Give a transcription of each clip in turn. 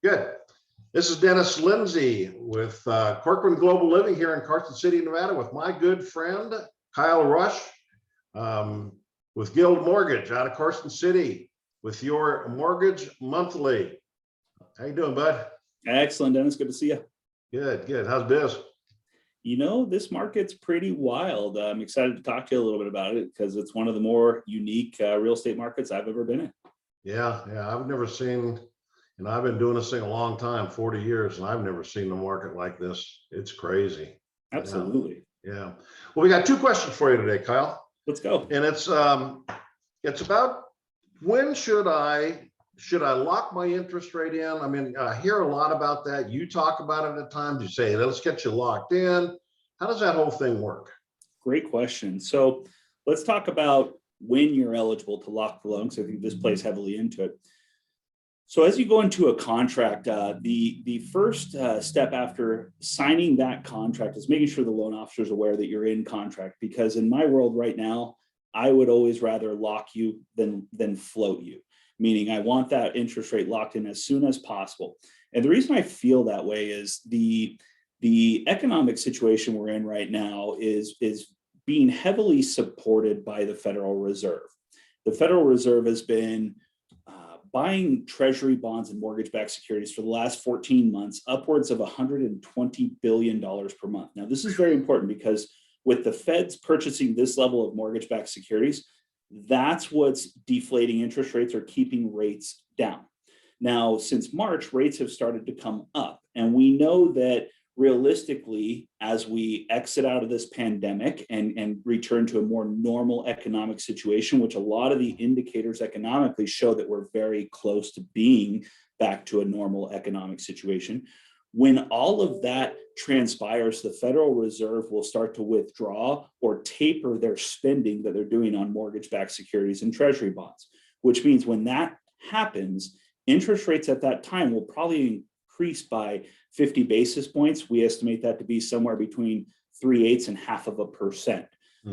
Good. This is Dennis Lindsay with Corcoran Global Living here in Carson City, Nevada, with my good friend Kyle Rush with Guild Mortgage out of Carson City with your Mortgage Monthly. How you doing, bud? Excellent, Dennis. Good to see you. Good, good. How's biz? You know, this market's pretty wild. I'm excited to talk to you a little bit about it because it's one of the more unique real estate markets I've ever been in. Yeah, I've never seen, and I've been doing this thing a long time, 40 years, and I've never seen a market like this. It's crazy. Absolutely. Yeah. Well, we got two questions for you today, Kyle. Let's go. And it's about when should I lock my interest rate in? I mean, I hear a lot about that. You talk about it at times. You say, let's get you locked in. How does that whole thing work? Great question. So let's talk about when you're eligible to lock the loan, because I think this plays heavily into it. So as you go into a contract, the first step after signing that contract is making sure the loan officer is aware that you're in contract, because in my world right now, I would always rather lock you than float you, meaning I want that interest rate locked in as soon as possible. And the reason I feel that way is the economic situation we're in right now is being heavily supported by the Federal Reserve. The Federal Reserve has been buying treasury bonds and mortgage-backed securities for the last 14 months, upwards of $120 billion per month. Now, this is very important because with the Feds purchasing this level of mortgage-backed securities, that's what's deflating interest rates or keeping rates down. Now, since March, rates have started to come up, and we know that realistically, as we exit out of this pandemic and return to a more normal economic situation, which a lot of the indicators economically show that we're very close to being back to a normal economic situation, when all of that transpires, the Federal Reserve will start to withdraw or taper their spending that they're doing on mortgage-backed securities and treasury bonds, which means when that happens, interest rates at that time will probably increase by 50 basis points. We estimate that to be somewhere between 3/8 and 0.5%.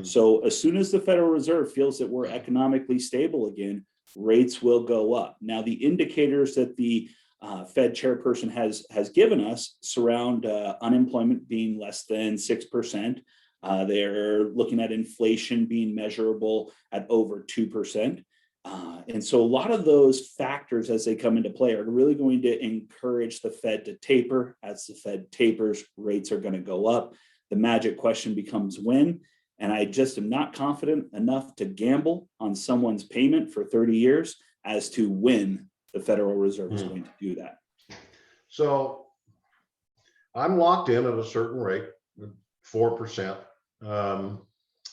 So as soon as the Federal Reserve feels that we're economically stable again, rates will go up. Now, the indicators that the Fed chairperson has given us surround unemployment being less than 6%. They're looking at inflation being measurable at over 2%. And so a lot of those factors as they come into play are really going to encourage the Fed to taper. As the Fed tapers, rates are going to go up. The magic question becomes when, and I just am not confident enough to gamble on someone's payment for 30 years as to when the Federal Reserve is going to do that. So I'm locked in at a certain rate, 4%. I'm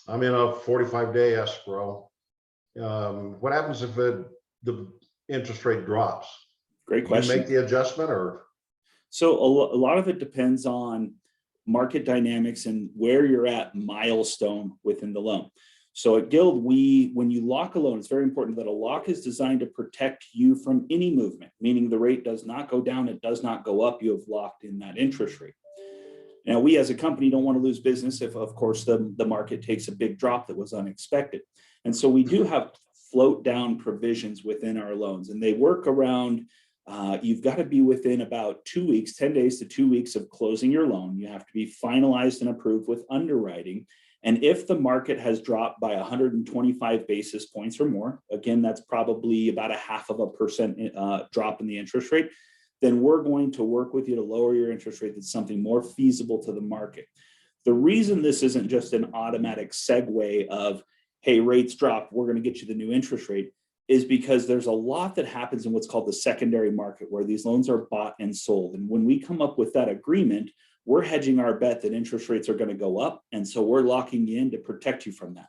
in a 45-day escrow. What happens if the interest rate drops? Great question. You make the adjustment, or? So a lot of it depends on market dynamics and where you're at milestone within the loan. So at Guild, when you lock a loan, it's very important that a lock is designed to protect you from any movement, meaning the rate does not go down, it does not go up. You have locked in that interest rate. Now, we as a company don't want to lose business if, of course, the market takes a big drop that was unexpected. And so we do have float down provisions within our loans, and they work around, you've got to be within about 2 weeks, 10 days to 2 weeks of closing your loan. You have to be finalized and approved with underwriting. And if the market has dropped by 125 basis points or more, again, that's probably about 0.5% drop in the interest rate, then we're going to work with you to lower your interest rate. That's something more feasible to the market. The reason this isn't just an automatic segue of, hey, rates dropped, we're going to get you the new interest rate, is because there's a lot that happens in what's called the secondary market where these loans are bought and sold. And when we come up with that agreement, we're hedging our bet that interest rates are going to go up. And so we're locking you in to protect you from that.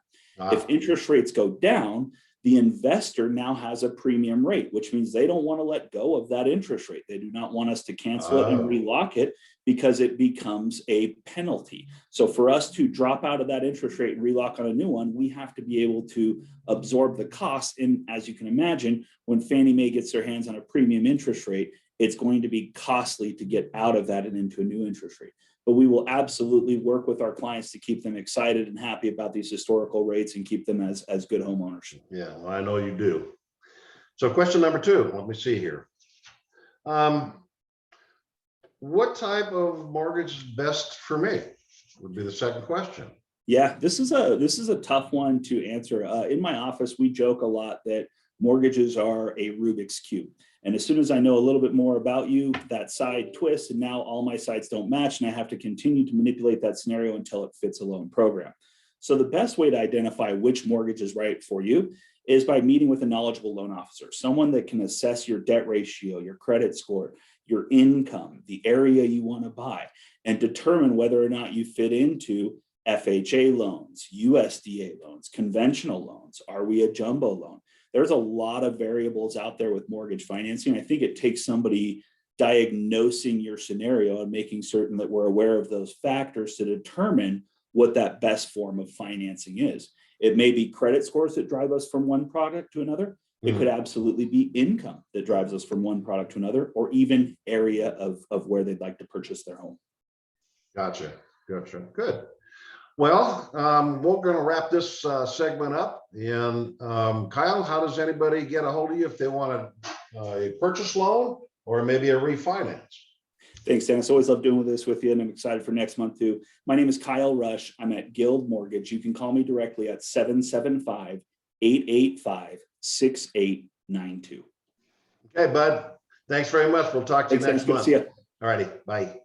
If interest rates go down, the investor now has a premium rate, which means they don't want to let go of that interest rate. They do not want us to cancel it and relock it because it becomes a penalty. So for us to drop out of that interest rate and relock on a new one, we have to be able to absorb the cost. And as you can imagine, when Fannie Mae gets their hands on a premium interest rate, it's going to be costly to get out of that and into a new interest rate. But we will absolutely work with our clients to keep them excited and happy about these historical rates and keep them as good homeowners. Yeah, well, I know you do. So question number two, let me see here. what type of mortgage is best for me? Would be the second question. Yeah, this is a tough one to answer. In my office, we joke a lot that mortgages are a Rubik's Cube. And as soon as I know a little bit more about you, that side twists, and now all my sides don't match, and I have to continue to manipulate that scenario until it fits a loan program. So the best way to identify which mortgage is right for you is by meeting with a knowledgeable loan officer, someone that can assess your debt ratio, your credit score, your income, the area you want to buy, and determine whether or not you fit into FHA loans, USDA loans, conventional loans. Are we a jumbo loan? There's a lot of variables out there with mortgage financing. I think it takes somebody diagnosing your scenario and making certain that we're aware of those factors to determine what that best form of financing is. It may be credit scores that drive us from one product to another. It could absolutely be income that drives us from one product to another, or even area of where they'd like to purchase their home. Gotcha. Good. Well, we're going to wrap this segment up. And Kyle, how does anybody get a hold of you if they want a purchase loan or maybe a refinance? Thanks, Dennis. Always love doing this with you, and I'm excited for next month too. My name is Kyle Rush. I'm at Guild Mortgage. You can call me directly at 775-885-6892. Okay, bud. Thanks very much. We'll talk to you Thanks, next Dennis. Good to month. see you. All righty. Bye.